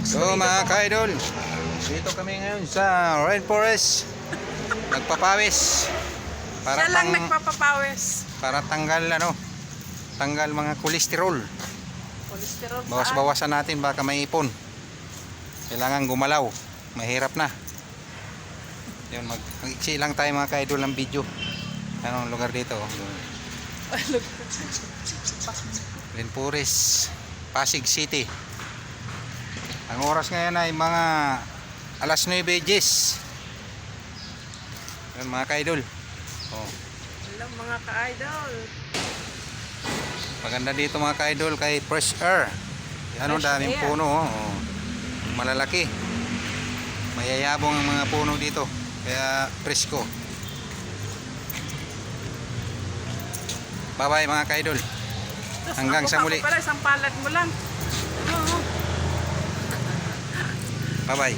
So mga ka-idol, dito kami ngayon sa rainforest. Nagpapawis. Siya lang nagpapapawis. Para tanggal tanggal mga kolesterol. Kolesterol saan? Bawas-bawasan natin baka may ipon. Kailangan gumalaw. Mahirap na. Yun, mag-iksi lang tayo mga ka-idol ng video. Anong lugar dito? Rainforest, Pasig City. Ang oras ngayon ay mga alas 9:10. Yan mga ka-idol. Oh. Hello mga ka-idol. Maganda dito mga ka-idol kay fresh air. Ano, Fresh daming air. puno. Oh. Malalaki. Mayayabong ang mga puno dito. Kaya presko. Bye-bye mga ka-idol. Hanggang sa muli. Pala, isang palad mo lang. Bye-bye.